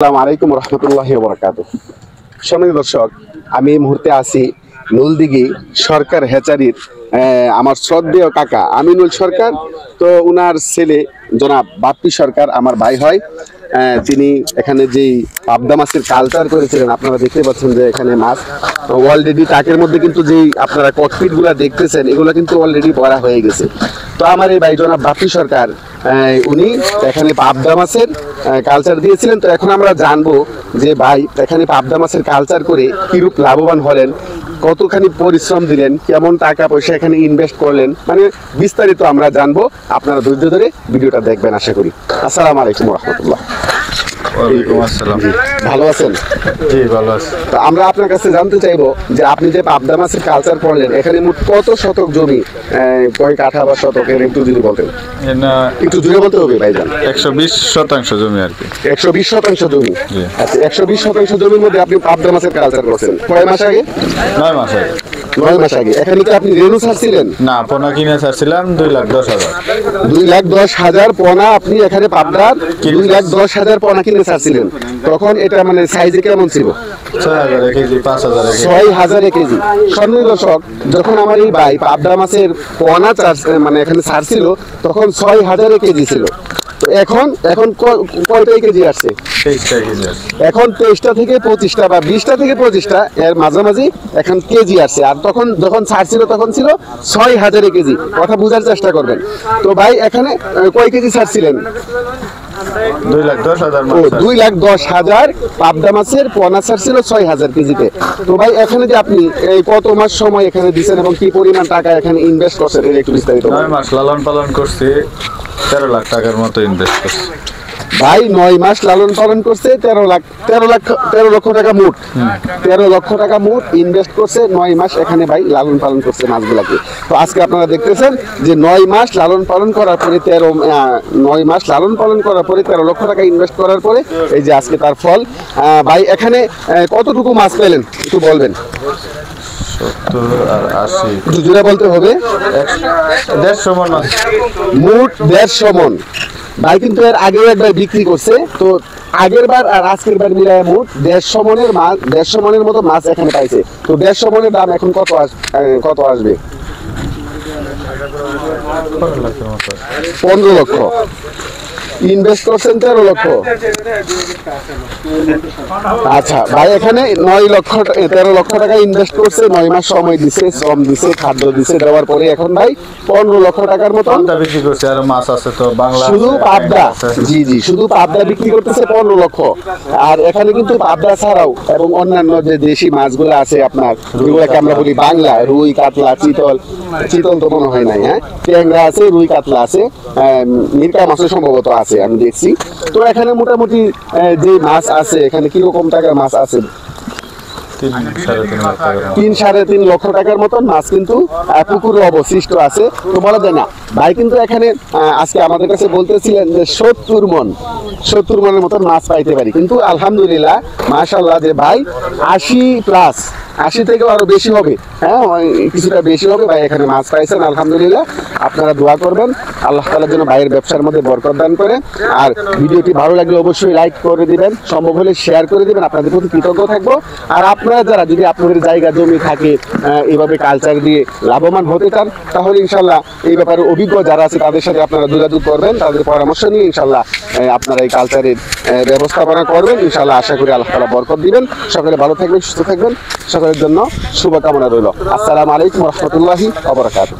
আসসালামু আলাইকুম রহমতুল্লাহি ওয়া বারাকাতুহু। সম্মানিত দর্শক, আমি এই মুহূর্তে আছি নুলদিঘি সরকার হেচারির আমার শ্রদ্ধেয় কাকা আমিনুল সরকার। তো উনার ছেলে জনাব বাপ্পি সরকার আমার ভাই হয়। তিনি এখানে যেই পাবদা মাছের কালচার করেছিলেন, আপনারা দেখতে পাচ্ছেন যে এখানে মাছ অলরেডি টাকের মধ্যে কিন্তু যেই আপনারা ককপিট গুলা দেখতেছেন এগুলো কিন্তু অলরেডি ভরা হয়ে গেছে। তো আমার এই ভাই জনাব বাপ্পি সরকার উনি এখানে পাবদা মাছের কালচার দিয়েছিলেন। তো এখন আমরা জানবো যে ভাই এখানে পাবদা মাছের কালচার করে কিরূপ লাভবান হলেন, কতখানি পরিশ্রম দিলেন, কেমন টাকা পয়সা এখানে ইনভেস্ট করলেন, মানে বিস্তারিত আমরা জানবো। আপনারা ধৈর্য ধরে ভিডিওটা দেখবেন আশা করি। আসসালামু আলাইকুম রহমতুল্লাহ। ওয়ালাইকুম আসসালাম। ভালো আছেন? জি ভালো আছি। তো আমরা আপনার কাছে জানতে চাইবো যে আপনি যে পাবদা মাছের কালচার করলেন এখানে মোট কত শতক জমি, কয় কাঠা বা শতকের একটু যদি বলতেন। একটু জুড়ে বলতে হবে ভাইজান। 120% জমি আর কি। 120% জমি। আচ্ছা, 120% জমির মধ্যে আপনি পাবদা মাছের কালচার করছেন কয় মাস আগে? 9 মাস আগে। 9 মাস আগে। এখানে কি আপনি রেনু ছাড়ছিলেন? না, পোনা কিনে ছাড়ছিলাম 2,10,000। 2,10,000 পোনা আপনি এখানে পাবদার 2,10,000 পোনা কিনে ছাড়ছিলেন। তখন এটা মানে সাইজে কেমন ছিল? 6,000 কেজি, 5,000 কেজি। 6,000 কেজি। সম্মানিত দর্শক, যখন আমার এই ভাই পাবদা মাছের পোনা মানে এখানে ছাড়ছিল তখন 6,000 কেজি ছিল। তো এখন কয়টা কেজি আসছে? 23টা কেজি আছে। এখন 23টা থেকে 25টা বা 20টা থেকে 25টা এর মাঝামাঝি এখন কেজি আসছে। আর তখন যখন ছাড়ছিল তখন ছিল 6,000 কেজি। কথা বোঝার চেষ্টা করবেন। তো ভাই এখানে কয় কেজি ছাড়ছিলেন? 2,10,000 মাছ। 2,10,000 পাবদা মাছের পোনা ছাড়ছিল 6,000 কেজিতে। তো ভাই এখানে যে আপনি এই কত মাস সময় এখানে দিচ্ছেন এবং কি পরিমাণ টাকা এখানে ইনভেস্ট করছেন এটা একটু বিস্তারিত বলুন। 9 মাস লালন পালন করছি, 13 লাখ টাকার মতো ইনভেস্ট করছি। ভাই 9 মাস লালন পালন করছে, 13 লক্ষ টাকা মোট। 13 লক্ষ টাকা মোট ইনভেস্ট করছে 9 মাস এখানে ভাই লালন পালন করছে মাছগুলাকে। তো আজকে আপনারা দেখতেছেন যে 9 মাস লালন পালন করার পরে 9 মাস লালন পালন করার পরে 13 লক্ষ টাকা ইনভেস্ট করার পরে এই যে আজকে তার ফল। ভাই এখানে কতটুকু মাছ পেলেন একটু বলবেন। 70 আর 80 জুড়ে বলতে হবে। 150 মণ। মোট 150 মণ। ভাই কিন্তু এর আগেও একবার বিক্রি করছে। তো আগের বার আর আজকের বার মিলায় মোট 150 মণের মাছ, 150 মণের মতো মাছ এখানে পাইছে। তো 150 মণের দাম এখন কত আসবে? 15 লক্ষ। ইনভেস্ট করছেন 13 লক্ষ। আচ্ছা ভাই এখানে 13 লক্ষ টাকা ইনভেস্ট করছে, 9 মাস সময় দিছে, শ্রম দিছে, খাদ্য দিছে, দেওয়ার পরে এখন ভাই 15 লক্ষ টাকার মতো বিক্রি করছে। আর মাছ আছে তো বাংলা, শুধু পাবদা। জি শুধু পাবদা বিক্রি করতেছে 15 লক্ষ। আর এখানে কিন্তু পাবদা ছাড়াও এবং অন্যান্য যে দেশি মাছগুলো আছে আপনার, যেগুলোকে আমরা বলি বাংলা, রুই, কাতলা, চিতল তো মনে হয় নাই, হ্যাঁ, ট্যাংরা আছে, রুই, কাতলা আছে, মিরকা মাছও সম্ভবত আছে, আমি দেখছি। তো এখানে মোটামুটি যে মাছ আছে এখানে কিরকম টাকার মাছ আছে? 3-3.5 লক্ষ টাকার মতন মাছ কিন্তু পুকুরে অবশিষ্ট আছে। তো বলা যায় না ভাই কিন্তু এখানে আজকে আমাদের কাছে বলতেছিলেন যে 70 মণের মতন মাছ পাইতে পারি, কিন্তু আলহামদুলিল্লাহ মাশাআল্লাহ যে ভাই 80 থেকেও আরো বেশি হবে, হ্যাঁ কিছুটা বেশি হবে। ভাই এখানে মাছ পাইছেন আলহামদুলিল্লাহ। আপনারা দোয়া করবেন আল্লাহ তাআলা যেন ভাইয়ের ব্যবসার মধ্যে বরকত দান করে। আর ভিডিওটি ভালো লাগলে অবশ্যই লাইক করে দিবেন, সম্ভব হলে শেয়ার করে দিবেন। আপনাদের প্রতি কৃতজ্ঞ থাকবো। আর আপনারা যারা যদি আপনাদের জায়গা জমি থাকে এইভাবে কালচার দিয়ে লাভবান হতে চান তাহলে ইনশাল্লাহ এই ব্যাপারে অভিজ্ঞ যারা আছে তাদের সাথে আপনারা যোগাযোগ করবেন, তাদের পরামর্শ নিয়ে ইনশাল্লাহ আপনারা এই কালচারের ব্যবস্থাপনা করবেন। ইনশাল্লাহ আশা করি আল্লাহ তাআলা বরকত দিবেন। সকলে ভালো থাকবেন, সুস্থ থাকবেন, সকলের জন্য শুভকামনা রইল। আসসালামু আলাইকুম রহমতুল্লাহি ওয়া বারাকাতুহু।